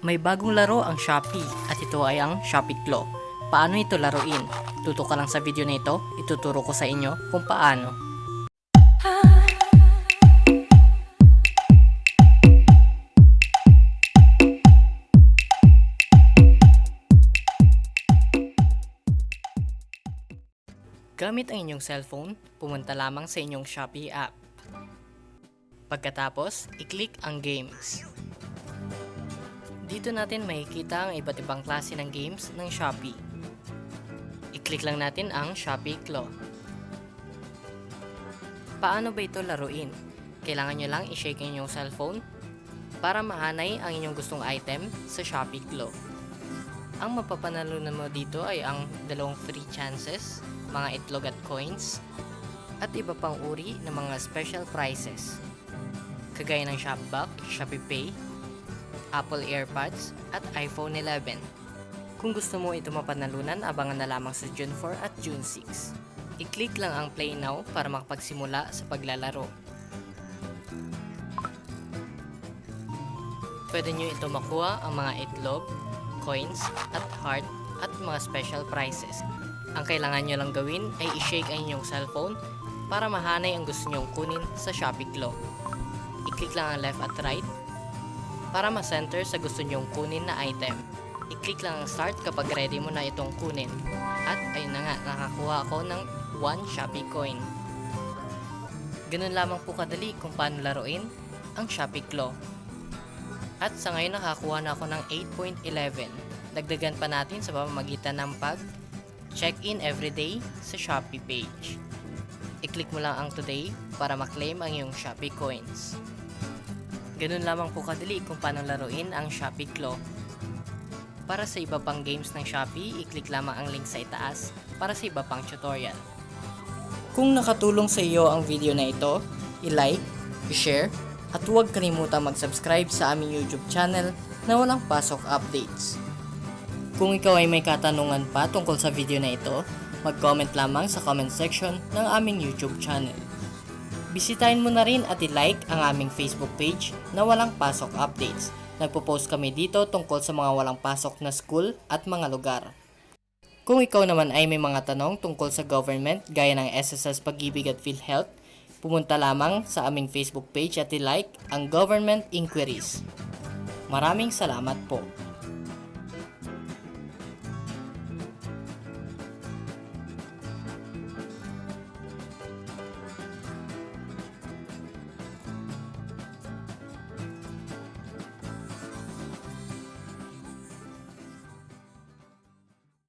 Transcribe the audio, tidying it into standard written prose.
May bagong laro ang Shopee at ito ay ang Shopee Claw. Paano ito laruin? Tutok ka lang sa video na ito, ituturo ko sa inyo kung paano. Gamit ang inyong cellphone, pumunta lamang sa inyong Shopee app. Pagkatapos, i-click ang games. Dito natin makikita ang iba't ibang klase ng games ng Shopee. I-click lang natin ang Shopee Claw. Paano ba ito laruin? Kailangan nyo lang i-shake ang inyong cellphone para mahanay ang inyong gustong item sa Shopee Claw. Ang mapapanalunan mo dito ay ang 2 free chances, mga itlog at coins, at iba pang uri ng mga special prizes, kagaya ng Shopback, Shopee Pay, Apple Airpods, at iPhone 11. Kung gusto mo ito mapanalunan, abangan na lamang sa June 4 at June 6. I-click lang ang Play Now para makapagsimula sa paglalaro. Pwede nyo ito makuha ang mga itlog, coins, at heart, at mga special prizes. Ang kailangan nyo lang gawin ay i-shake ang inyong cellphone para mahanay ang gusto nyong kunin sa Shopee Claw. I-click lang ang left at right para ma-center sa gusto nyong kunin na item. I-click lang ang start kapag ready mo na itong kunin. At ayun na nga, nakakuha ako ng 1 Shopee coin. Ganun lamang po kadali kung paano laruin ang Shopee Claw. At sa ngayon nakakuha na ako ng 8.11. Dagdagan pa natin sa pamamagitan ng check-in everyday sa Shopee page. I-click mo lang ang today para maklaim ang iyong Shopee coins. Ganun lamang po kadali kung paano laruin ang Shopee Claw. Para sa iba pang games ng Shopee, i-click lamang ang link sa itaas para sa iba pang tutorial. Kung nakatulong sa iyo ang video na ito, i-like, i-share, at huwag kalimutang mag-subscribe sa aming YouTube channel na Walang Pasok Updates. Kung ikaw ay may katanungan pa tungkol sa video na ito, mag-comment lamang sa comment section ng aming YouTube channel. Bisitahin mo na rin at i-like ang aming Facebook page na Walang Pasok Updates. Nagpo-post kami dito tungkol sa mga walang pasok na school at mga lugar. Kung ikaw naman ay may mga tanong tungkol sa government gaya ng SSS Pag-ibig at PhilHealth, pumunta lamang sa aming Facebook page at i-like ang Government Inquiries. Maraming salamat po.